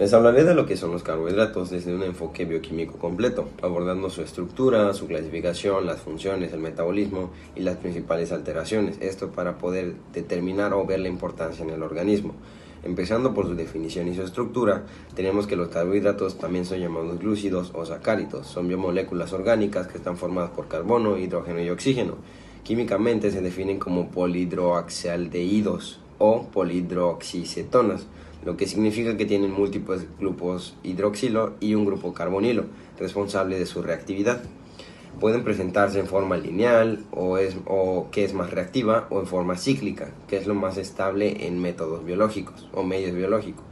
Les hablaré de lo que son los carbohidratos desde un enfoque bioquímico completo, abordando su estructura, su clasificación, las funciones, el metabolismo y las principales alteraciones, esto para poder determinar o ver la importancia en el organismo. Empezando por su definición y su estructura, tenemos que los carbohidratos también son llamados glúcidos o sacáridos, son biomoléculas orgánicas que están formadas por carbono, hidrógeno y oxígeno. Químicamente se definen como polihidroxialdehídos o polihidroxicetonas, lo que significa que tienen múltiples grupos hidroxilo y un grupo carbonilo, responsable de su reactividad. Pueden presentarse en forma lineal o que es más reactiva, o en forma cíclica, que es lo más estable en métodos biológicos o medios biológicos.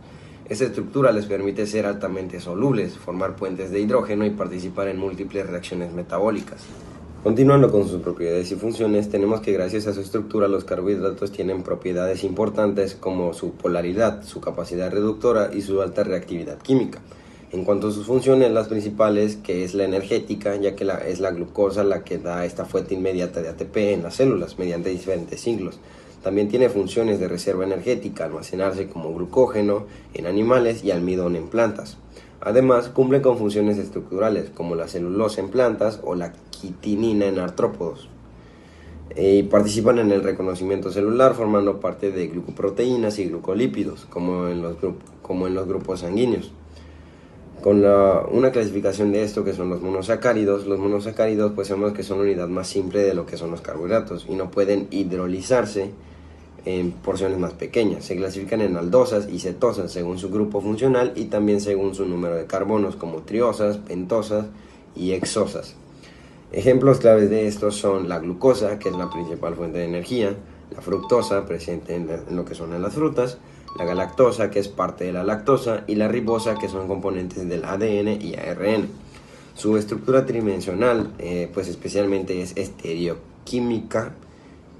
Esta estructura les permite ser altamente solubles, formar puentes de hidrógeno y participar en múltiples reacciones metabólicas. Continuando con sus propiedades y funciones, tenemos que gracias a su estructura los carbohidratos tienen propiedades importantes como su polaridad, su capacidad reductora y su alta reactividad química. En cuanto a sus funciones, las principales, que es la energética, ya que es la glucosa la que da esta fuente inmediata de ATP en las células mediante diferentes ciclos. También tiene funciones de reserva energética, almacenarse como glucógeno en animales y almidón en plantas. Además, cumple con funciones estructurales como la celulosa en plantas o la quitinina en artrópodos. Y participan en el reconocimiento celular formando parte de glucoproteínas y glucolípidos, como en los grupos sanguíneos. Con una clasificación de esto que son los monosacáridos pues sabemos que son la unidad más simple de lo que son los carbohidratos y no pueden hidrolizarse en porciones más pequeñas. Se clasifican en aldosas y cetosas según su grupo funcional y también según su número de carbonos, como triosas, pentosas y hexosas. Ejemplos claves de estos son la glucosa, que es la principal fuente de energía, la fructosa, presente en lo que son en las frutas, la galactosa, que es parte de la lactosa, y la ribosa, que son componentes del ADN y ARN. Su estructura tridimensional, pues especialmente es estereoquímica,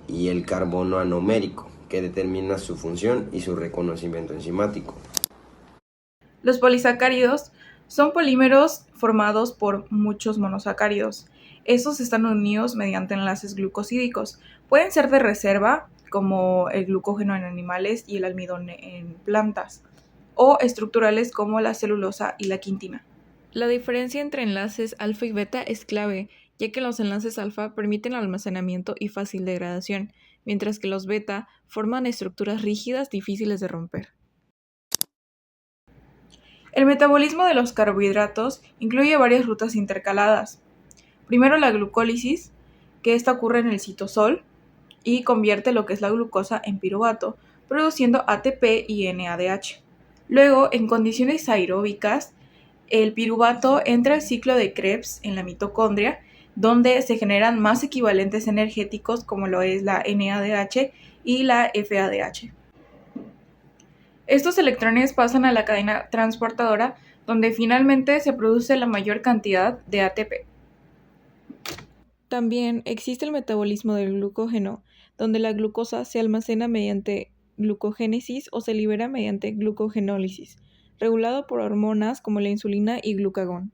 y el carbono anomérico, que determina su función y su reconocimiento enzimático. Los polisacáridos son polímeros formados por muchos monosacáridos. Estos están unidos mediante enlaces glucosídicos. Pueden ser de reserva, como el glucógeno en animales y el almidón en plantas, o estructurales como la celulosa y la quitina. La diferencia entre enlaces alfa y beta es clave, ya que los enlaces alfa permiten almacenamiento y fácil degradación, mientras que los beta forman estructuras rígidas difíciles de romper. El metabolismo de los carbohidratos incluye varias rutas intercaladas. Primero la glucólisis, que esta ocurre en el citosol y convierte lo que es la glucosa en piruvato, produciendo ATP y NADH. Luego, en condiciones aeróbicas, el piruvato entra al ciclo de Krebs en la mitocondria, donde se generan más equivalentes energéticos como lo es la NADH y la FADH. Estos electrones pasan a la cadena transportadora, donde finalmente se produce la mayor cantidad de ATP. También existe el metabolismo del glucógeno, donde la glucosa se almacena mediante glucogénesis o se libera mediante glucogenólisis, regulado por hormonas como la insulina y glucagón.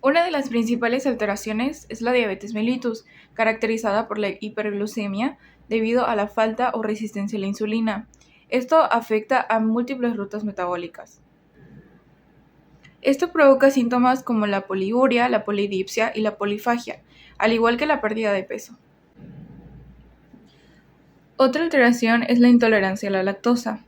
Una de las principales alteraciones es la diabetes mellitus, caracterizada por la hiperglucemia debido a la falta o resistencia a la insulina. Esto afecta a múltiples rutas metabólicas. Esto provoca síntomas como la poliuria, la polidipsia y la polifagia, al igual que la pérdida de peso. Otra alteración es la intolerancia a la lactosa,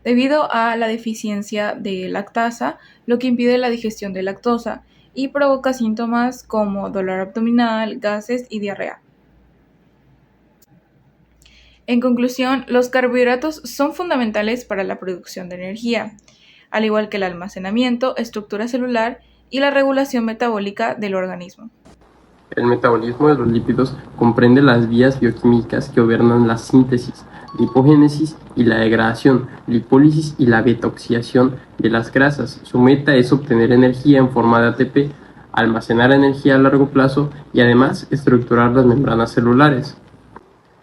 debido a la deficiencia de lactasa, lo que impide la digestión de lactosa y provoca síntomas como dolor abdominal, gases y diarrea. En conclusión, los carbohidratos son fundamentales para la producción de energía, al igual que el almacenamiento, estructura celular y la regulación metabólica del organismo. El metabolismo de los lípidos comprende las vías bioquímicas que gobiernan la síntesis, lipogénesis y la degradación, lipólisis y la beta-oxidación de las grasas. Su meta es obtener energía en forma de ATP, almacenar energía a largo plazo y además estructurar las membranas celulares.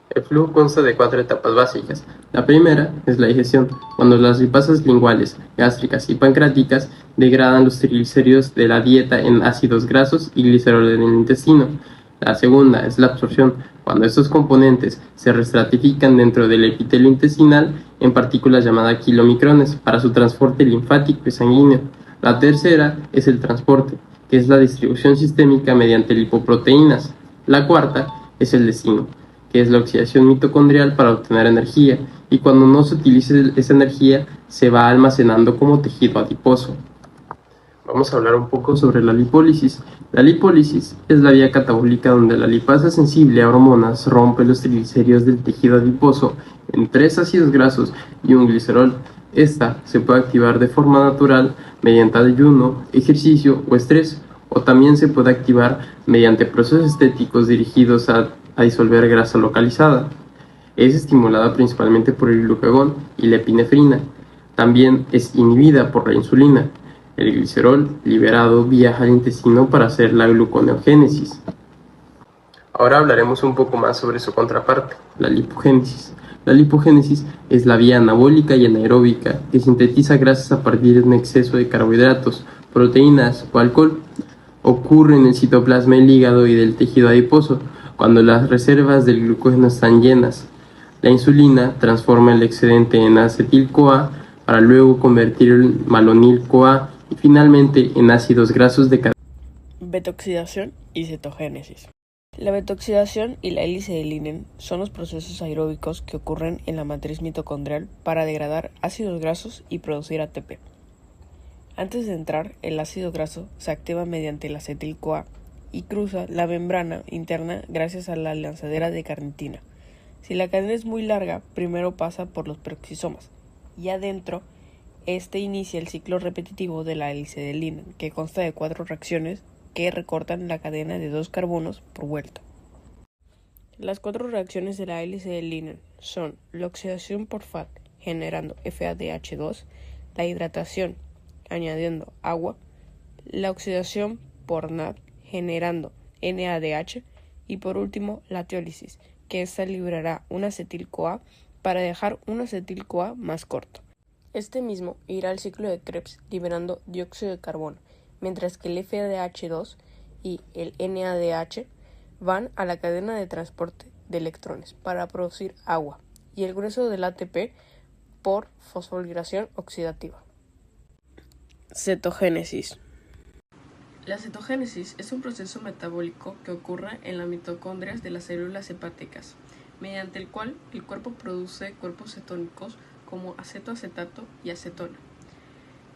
El flujo consta de 4 etapas básicas. La primera es la digestión, cuando las lipasas linguales, gástricas y pancreáticas degradan los triglicéridos de la dieta en ácidos grasos y glicerol en el intestino. La segunda es la absorción, Cuando estos componentes se restratifican dentro del epitelio intestinal en partículas llamadas kilomicrones para su transporte linfático y sanguíneo. La tercera es el transporte, que es la distribución sistémica mediante lipoproteínas. La cuarta es el destino, que es la oxidación mitocondrial para obtener energía, y cuando no se utilice esa energía se va almacenando como tejido adiposo. Vamos a hablar un poco sobre la lipólisis. La lipólisis es la vía catabólica donde la lipasa sensible a hormonas rompe los triglicéridos del tejido adiposo en 3 ácidos grasos y un glicerol. Esta se puede activar de forma natural mediante ayuno, ejercicio o estrés, o también se puede activar mediante procesos estéticos dirigidos a disolver grasa localizada. Es estimulada principalmente por el glucagón y la epinefrina. También es inhibida por la insulina. El glicerol liberado viaja al intestino para hacer la gluconeogénesis. Ahora hablaremos un poco más sobre su contraparte, la lipogénesis. La lipogénesis es la vía anabólica y anaeróbica que sintetiza grasas a partir de un exceso de carbohidratos, proteínas o alcohol. Ocurre en el citoplasma del hígado y del tejido adiposo, cuando las reservas del glucógeno están llenas. La insulina transforma el excedente en acetil-CoA para luego convertirlo en malonil-CoA y finalmente en ácidos grasos de cadena. Betoxidación y cetogénesis. La betoxidación y la hélice de Linen son los procesos aeróbicos que ocurren en la matriz mitocondrial para degradar ácidos grasos y producir ATP. Antes de entrar, el ácido graso se activa mediante el acetil-CoA y cruza la membrana interna gracias a la lanzadera de carnitina. Si la cadena es muy larga, primero pasa por los peroxisomas y adentro inicia el ciclo repetitivo de la hélice de Linen, que consta de 4 reacciones que recortan la cadena de 2 carbonos por vuelta. Las 4 reacciones de la hélice de Linen son la oxidación por FAD generando FADH2, la hidratación añadiendo agua, la oxidación por NAD generando NADH y por último la teólisis, que esta liberará un acetil-CoA para dejar un acetil-CoA más corto. Este mismo irá al ciclo de Krebs liberando dióxido de carbono, mientras que el FADH2 y el NADH van a la cadena de transporte de electrones para producir agua y el grueso del ATP por fosforilación oxidativa. Cetogénesis. La cetogénesis es un proceso metabólico que ocurre en las mitocondrias de las células hepáticas, mediante el cual el cuerpo produce cuerpos cetónicos como acetoacetato y acetona,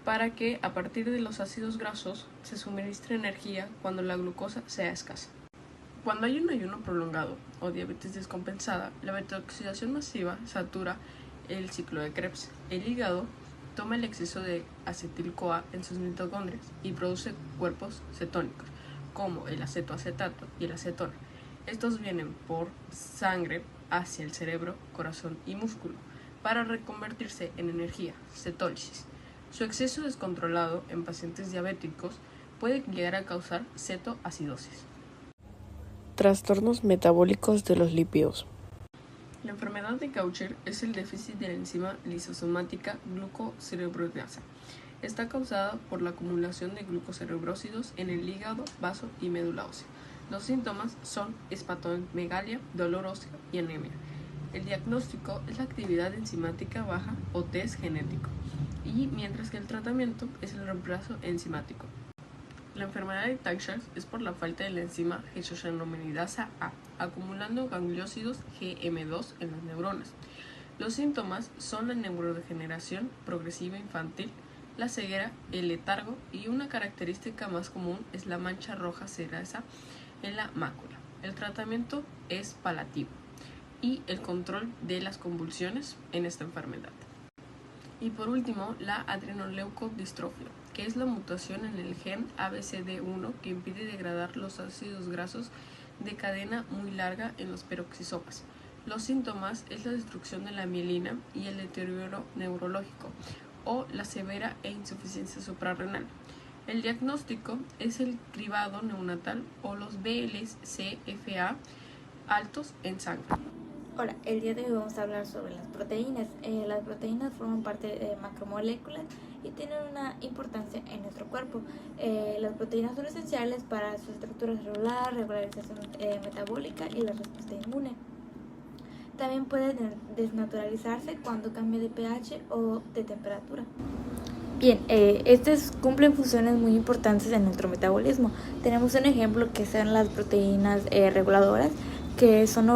para que a partir de los ácidos grasos se suministre energía cuando la glucosa sea escasa. Cuando hay un ayuno prolongado o diabetes descompensada, la betoxidación masiva satura el ciclo de Krebs. El hígado toma el exceso de acetil-CoA en sus mitocondrias y produce cuerpos cetónicos, como el acetoacetato y el acetona. Estos vienen por sangre hacia el cerebro, corazón y músculo, para reconvertirse en energía, cetólisis. Su exceso descontrolado en pacientes diabéticos puede llegar a causar cetoacidosis. Trastornos metabólicos de los lípidos. La enfermedad de Gaucher es el déficit de la enzima lisosomática glucocerebrosidasa. Está causada por la acumulación de glucocerebrósidos en el hígado, vaso y médula ósea. Los síntomas son hepatomegalia, dolor óseo y anemia. El diagnóstico es la actividad enzimática baja o test genético, y mientras que el tratamiento es el reemplazo enzimático. La enfermedad de Taksha es por la falta de la enzima hexosaminidasa A, acumulando gangliósidos GM2 en las neuronas. Los síntomas son la neurodegeneración progresiva infantil, la ceguera, el letargo y una característica más común es la mancha roja cereza en la mácula. El tratamiento es palliativo y el control de las convulsiones en esta enfermedad. Y por último, la adrenoleucodistrofia, que es la mutación en el gen ABCD1 que impide degradar los ácidos grasos de cadena muy larga en los peroxisomas. Los síntomas es la destrucción de la mielina y el deterioro neurológico o la severa e insuficiencia suprarrenal. El diagnóstico es el cribado neonatal o los VLCFA altos en sangre. Hola, el día de hoy vamos a hablar sobre las proteínas. Las proteínas forman parte de macromoléculas y tienen una importancia en nuestro cuerpo. Las proteínas son esenciales para su estructura celular, regularización metabólica y la respuesta inmune. También pueden desnaturalizarse cuando cambia de pH o de temperatura. Bien, estas cumplen funciones muy importantes en nuestro metabolismo. Tenemos un ejemplo que son las proteínas reguladoras, que son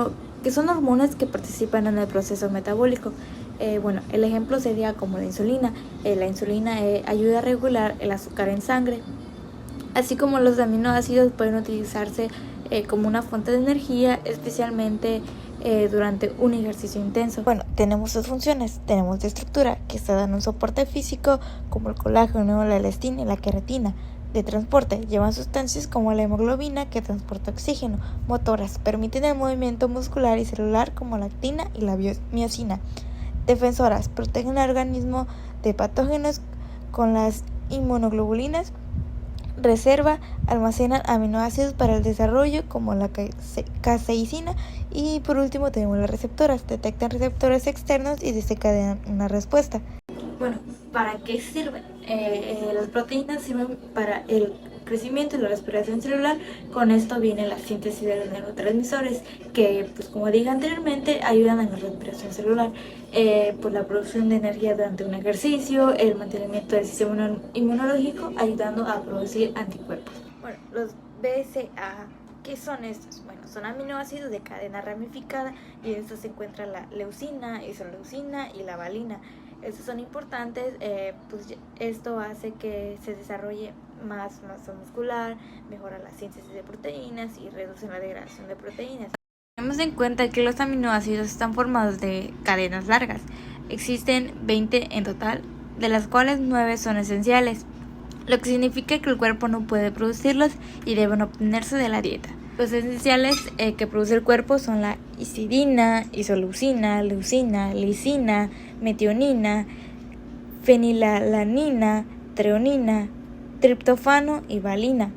hormonas que participan en el proceso metabólico. El ejemplo sería como la insulina. La insulina ayuda a regular el azúcar en sangre, así como los aminoácidos pueden utilizarse como una fuente de energía, especialmente durante un ejercicio intenso. Tenemos dos funciones. Tenemos de estructura, que está dando un soporte físico, como el colágeno, la elastina y la queratina. De transporte, llevan sustancias como la hemoglobina, que transporta oxígeno. Motoras, permiten el movimiento muscular y celular, como la actina y la miosina. Defensoras, protegen al organismo de patógenos con las inmunoglobulinas. Reserva, almacenan aminoácidos para el desarrollo, como la caseína. Y por último tenemos las receptoras, detectan receptores externos y desencadenan una respuesta. ¿Para qué sirven? Las proteínas sirven para el crecimiento y la respiración celular. Con esto viene la síntesis de los neurotransmisores que, como dije anteriormente, ayudan a la respiración celular, la producción de energía durante un ejercicio, el mantenimiento del sistema inmunológico, ayudando a producir anticuerpos. Los BCAA, ¿qué son estos? Son aminoácidos de cadena ramificada, y en estos se encuentra la leucina, isoleucina y la valina. Estos son importantes, esto hace que se desarrolle más masa muscular, mejora la síntesis de proteínas y reduce la degradación de proteínas. Tenemos en cuenta que los aminoácidos están formados de cadenas largas. Existen 20 en total, de las cuales 9 son esenciales, lo que significa que el cuerpo no puede producirlos y deben obtenerse de la dieta. Los esenciales que produce el cuerpo son la histidina, isoleucina, leucina, lisina, metionina, fenilalanina, treonina, triptófano y valina.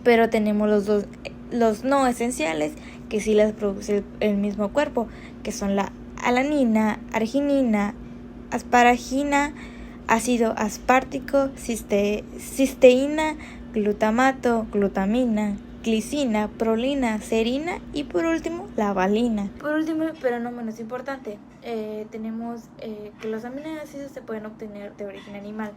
Pero tenemos los no esenciales, que sí las produce el mismo cuerpo, que son la alanina, arginina, asparagina, ácido aspartico, cisteína, glutamato, glutamina, glicina, prolina, serina y por último la valina. Por último, pero no menos importante, tenemos que los aminoácidos se pueden obtener de origen animal,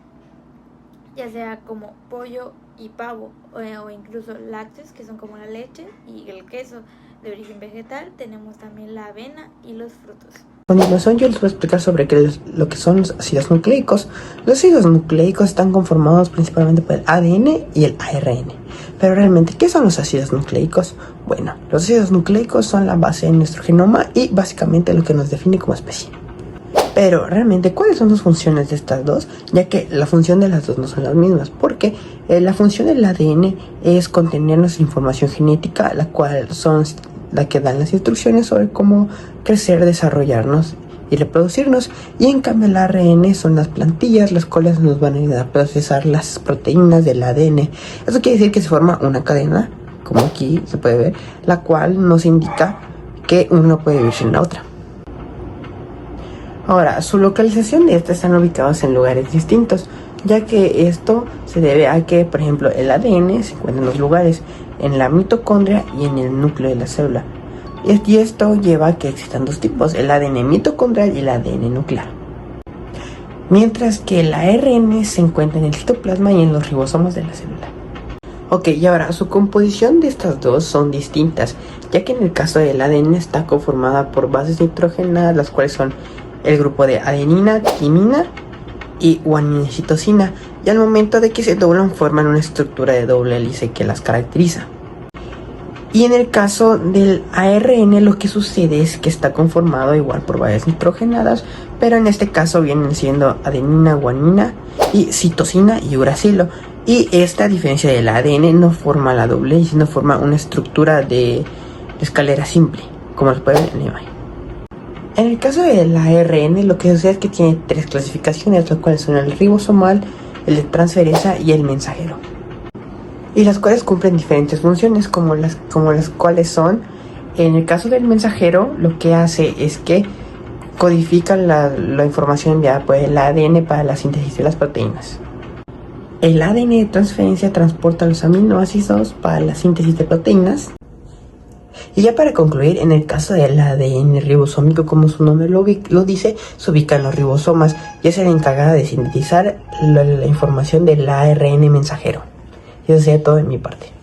ya sea como pollo y pavo, o incluso lácteos, que son como la leche y el queso. De origen vegetal tenemos también la avena y los frutos. A continuación yo les voy a explicar sobre lo que son los ácidos nucleicos. Los ácidos nucleicos están conformados principalmente por el ADN y el ARN. Pero realmente, ¿qué son los ácidos nucleicos? Bueno, los ácidos nucleicos son la base de nuestro genoma y básicamente lo que nos define como especie. Pero realmente, ¿cuáles son las funciones de estas dos? Ya que la función de las dos no son las mismas, porque la función del ADN es contener nuestra información genética, la cual son la que dan las instrucciones sobre cómo crecer, desarrollarnos y reproducirnos, y en cambio el ARN son las plantillas, las cuales nos van a ayudar a procesar las proteínas del ADN. Eso quiere decir que se forma una cadena, como aquí se puede ver, la cual nos indica que uno puede vivir sin la otra. Ahora, su localización de estas están ubicados en lugares distintos, ya que esto se debe a que, por ejemplo, el ADN se encuentra en los lugares, en la mitocondria y en el núcleo de la célula. Y esto lleva a que existan dos tipos, el ADN mitocondrial y el ADN nuclear. Mientras que el ARN se encuentra en el citoplasma y en los ribosomas de la célula. Ok, y ahora, su composición de estas dos son distintas, ya que en el caso del ADN está conformada por bases nitrogenadas, las cuales son el grupo de adenina, timina y guaninocitosina, y al momento de que se doblan forman una estructura de doble hélice que las caracteriza. Y en el caso del ARN lo que sucede es que está conformado igual por bases nitrogenadas, pero en este caso vienen siendo adenina, guanina y citosina y uracilo. Y esta, a diferencia del ADN, no forma la doble hélice, sino forma una estructura de escalera simple, como se puede ver en la imagen. En el caso del ARN lo que sucede es que tiene tres clasificaciones, las cuales son el ribosomal, el de transferasa y el mensajero, y las cuales cumplen diferentes funciones, como las cuales son En el caso del mensajero, lo que hace es que codifica la información enviada por el ADN para la síntesis de las proteínas. El ADN de transferencia transporta los aminoácidos para la síntesis de proteínas. Y ya para concluir, en el caso del ADN ribosómico, como su nombre lo dice, se ubica en los ribosomas y es la encargada de sintetizar la información del ARN mensajero. Y eso sería todo de mi parte.